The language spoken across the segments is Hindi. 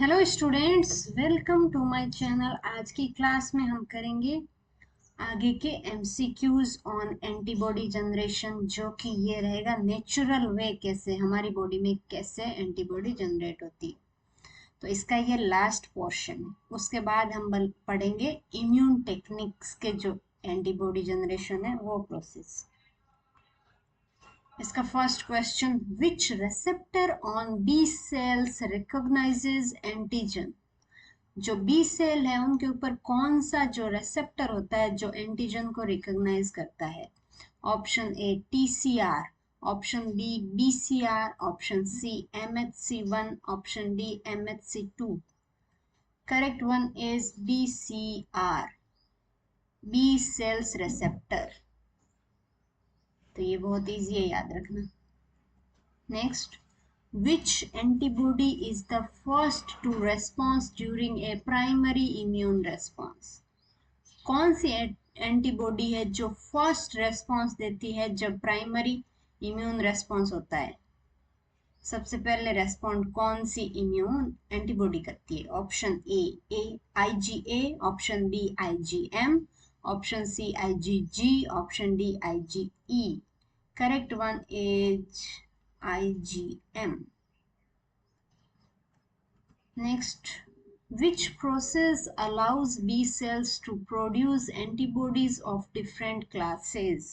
Hello students, welcome to my channel. आज की क्लास में हम करेंगे आगे के एमसीक्यूज ऑन एंटीबॉडी जनरेशन, जो कि ये रहेगा नेचुरल वे कैसे हमारी बॉडी में कैसे एंटीबॉडी जनरेट होती है। तो इसका ये लास्ट पोर्शन है। उसके बाद हम पढ़ेंगे इम्यून टेक्निक्स के जो एंटीबॉडी जनरेशन है वो प्रोसेस। इसका first question, which receptor on B cells recognizes antigen. जो बी सेल है उनके ऊपर कौन सा जो रिसेप्टर होता है जो एंटीजन को रिकॉग्नाइज करता है। Option A TCR, option B BCR, option C MHC1, option D MHC2। Correct one is BCR, B cells receptor. तो ये बहुत इजी है, याद रखना। Next, which antibody is the first to response during a primary immune response। कौन सी एंटीबॉडी है जो फर्स्ट रेस्पॉन्स देती है जब प्राइमरी इम्यून रेस्पॉन्स होता है। सबसे पहले रेस्पॉन्ड कौन सी इम्यून एंटीबॉडी करती है। Option A IgA, option B IgM, option C IgG, option D IgE। Correct one is IgM। Next, which process allows B cells to produce antibodies of different classes।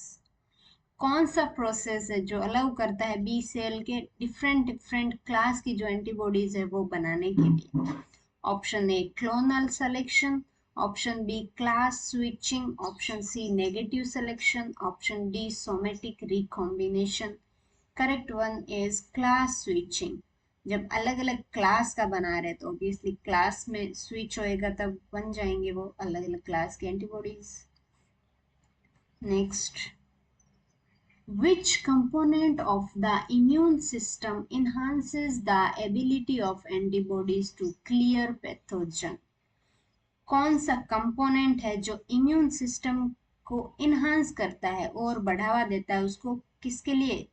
कौन सा प्रोसेस है जो अलाउ करता है बी सेल के डिफरेंट क्लास की जो एंटीबॉडीज है वो बनाने के लिए। Option A clonal selection, option B class switching, option C negative selection, option D somatic recombination. Correct one is class switching. जब अलग अलग क्लास का बना रहे तो ऑब्वियसली क्लास में स्विच होएगा, तब बन जाएंगे वो अलग अलग क्लास के antibodies. Next, which component of the immune system enhances the ability of antibodies to clear pathogen। कौन सा कंपोनेंट है जो इम्यून सिस्टम को इनहांस करता है और बढ़ावा देता है उसको, किसके लिए,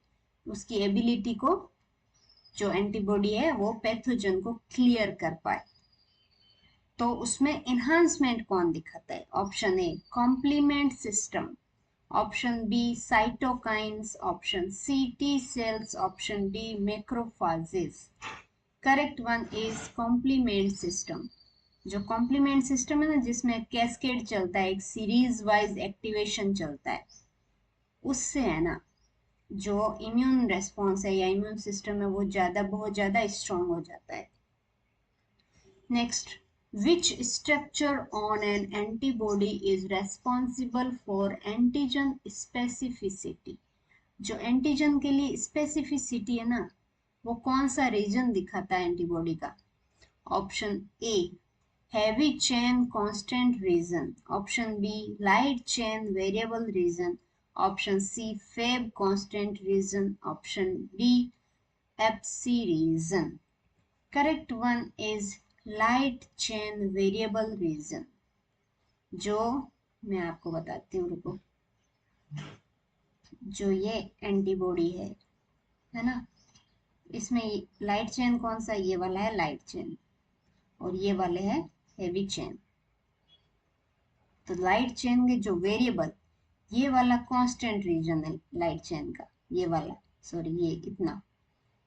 उसकी एबिलिटी को, जो एंटीबॉडी है वो पैथोजन को क्लियर कर पाए। तो उसमें एनहांसमेंट कौन दिखाता है। Option A complement system, option B cytokines, option C T cells, option D macrophages. Correct one is complement system. जो कॉम्प्लीमेंट सिस्टम है ना, जिसमें कैस्केड चलता है, एक सीरीज वाइज एक्टिवेशन चलता है, उससे है ना जो इम्यून रेस्पॉन्स है या इम्यून सिस्टम है वो बहुत ज्यादा स्ट्रांग हो जाता है। Next, which structure on an antibody is responsible for antigen specificity। जो एंटीजन के लिए स्पेसिफिसिटी है ना, वो कौन सा रीजन दिखाता है एंटीबॉडी का। Option A heavy chain constant region, option B light chain variable region, option C Fab constant region, option D Fc region. Correct one is light chain variable region. जो मैं आपको बताती हूँ, रुको। जो ये एंटीबॉडी है ना, इसमें लाइट चेन कौन सा, ये वाला है लाइट चेन, और ये वाले है हेवी चेन। तो लाइट चेन के जो वेरिएबल, ये वाला कांस्टेंट रीजन है लाइट चेन का, ये वाला, सॉरी ये इतना,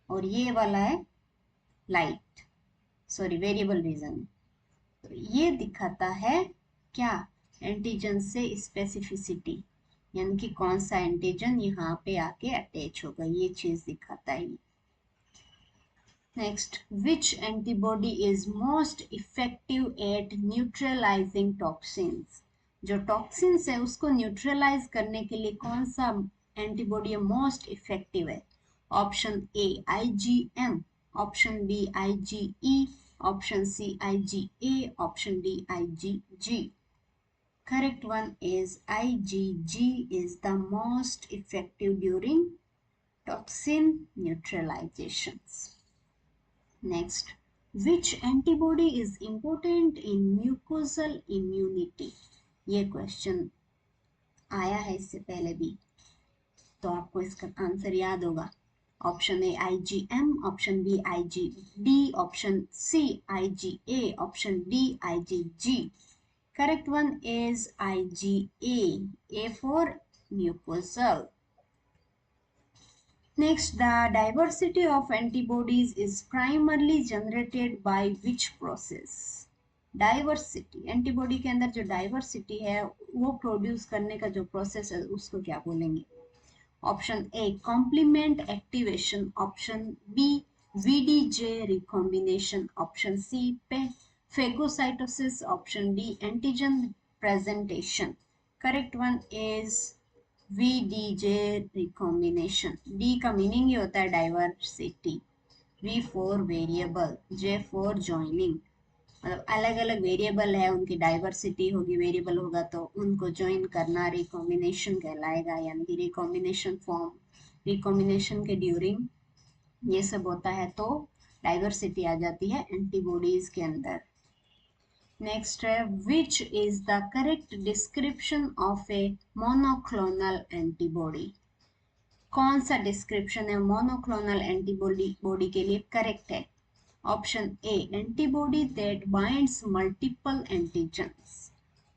और ये वाला है लाइट, सॉरी वेरिएबल रीजन। तो ये दिखाता है क्या, एंटीजन से स्पेसिफिसिटी, यानी कि कौन सा एंटीजन यहाँ पे आके अटैच होगा, ये चीज दिखाता है। Next, which antibody is most effective at neutralizing toxins. जो टॉक्सिन्स है उसको न्यूट्रलाइज करने के लिए कौन सा एंटीबॉडी मोस्ट इफेक्टिव है। Option A IgM, option B IgE, option C IgA, option D IgG। Correct one is IgG is the most effective during toxin neutralizations. Next, which antibody is important in mucosal immunity। ये क्वेश्चन आया है इससे पहले भी, तो आपको इसका आंसर याद होगा। Option A IgM, option B IgD, option C IgA, option D IgG. Correct one is IgA, A for mucosal. Next, the diversity of antibodies is primarily generated by which process? Diversity, antibody के अंदर जो डाइवर्सिटी है वो प्रोड्यूस करने का जो प्रोसेस है उसको क्या बोलेंगे? Option A complement activation, option B VDJ recombination, option C phagocytosis, option D antigen presentation. Correct one is VDJ recombination. D का मीनिंग ये होता है diversity, V for variable, J for joining. मतलब अलग अलग वेरिएबल है, उनकी डाइवर्सिटी होगी, वेरिएबल होगा तो उनको ज्वाइन करना रिकॉम्बिनेशन कहलाएगा. यानी कि रिकॉम्बिनेशन फॉर्म, रिकॉम्बिनेशन के ड्यूरिंग ये सब होता है तो डाइवर्सिटी आ जाती है एंटीबॉडीज के अंदर. नेक्स्ट है which is the correct description of A monoclonal antibody. कौन सा डिस्क्रिप्शन है मोनोक्लोनल एंटीबॉडी के लिए करेक्ट है? Option A antibody that binds multiple antigens.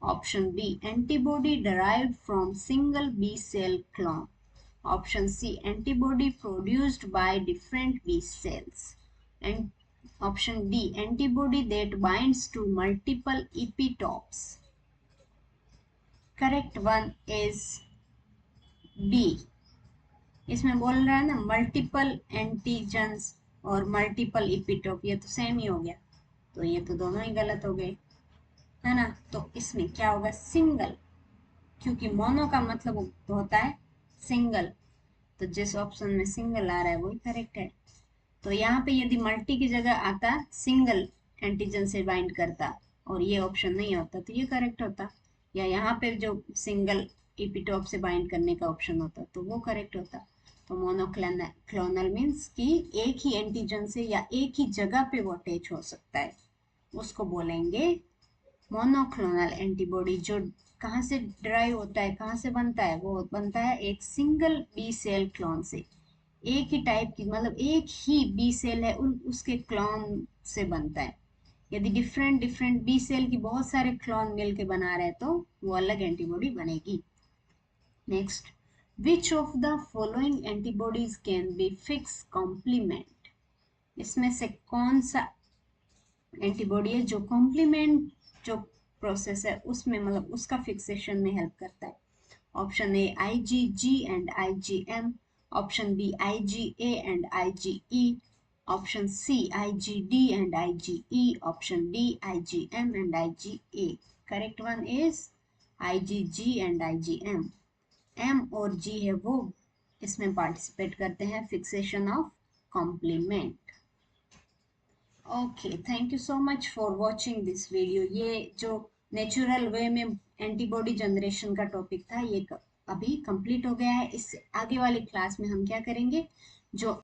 Option B antibody derived from single B cell clone. Option C antibody produced by different B cells. And option D antibody that binds to multiple epitopes. Correct one is B. इसमें बोल रहा है ना मल्टीपल एंटीजेंस और मल्टीपल इपिटोप, ये तो सेम ही हो गया, तो ये तो दोनों ही गलत हो गए, है ना. तो इसमें क्या होगा? सिंगल, क्योंकि मोनो का मतलब होता है सिंगल, तो जिस ऑप्शन में सिंगल आ रहा है वही करेक्ट है. तो यहाँ पे यदि मल्टी की जगह आता सिंगल एंटीजन से बाइंड करता और ये ऑप्शन नहीं होता तो ये करेक्ट होता, या यहाँ पे जो सिंगल इपिटोप से बाइंड करने का ऑप्शन होता तो वो करेक्ट होता. तो मोनोक्लोनल मीन्स कि एक ही एंटीजन से या एक ही जगह पे वो अटैच हो सकता है, उसको बोलेंगे मोनोक्लोनल एंटीबॉडी. जो कहाँ से ड्राइव होता है, कहाँ से बनता है? वो बनता है एक सिंगल बी सेल क्लोन से, एक ही टाइप की, मतलब एक ही बी सेल है उसके क्लोन से बनता है. यदि डिफरेंट बी सेल की बहुत सारे क्लोन मिलके बना रहे हैं तो वो अलग एंटीबॉडी बनेगी. Next, which of the following antibodies can be fixed complement. इसमें से कौन सा एंटीबॉडी है जो कॉम्प्लीमेंट जो प्रोसेस है उसमें, मतलब उसका फिक्सेशन में हेल्प करता है? Option A IgG and IgM, option B IgA and IgE, option C IgD and IgE, option D IgM and IgA. Correct one is IgG and IgM. M और G है वो इसमें पार्टिसिपेट करते हैं fixation of complement. Okay, thank you so much for watching this video. ये जो नेचुरल वे में एंटीबॉडी जनरेशन का टॉपिक था ये अभी कंप्लीट हो गया है. इससे आगे वाली क्लास में हम क्या करेंगे, जो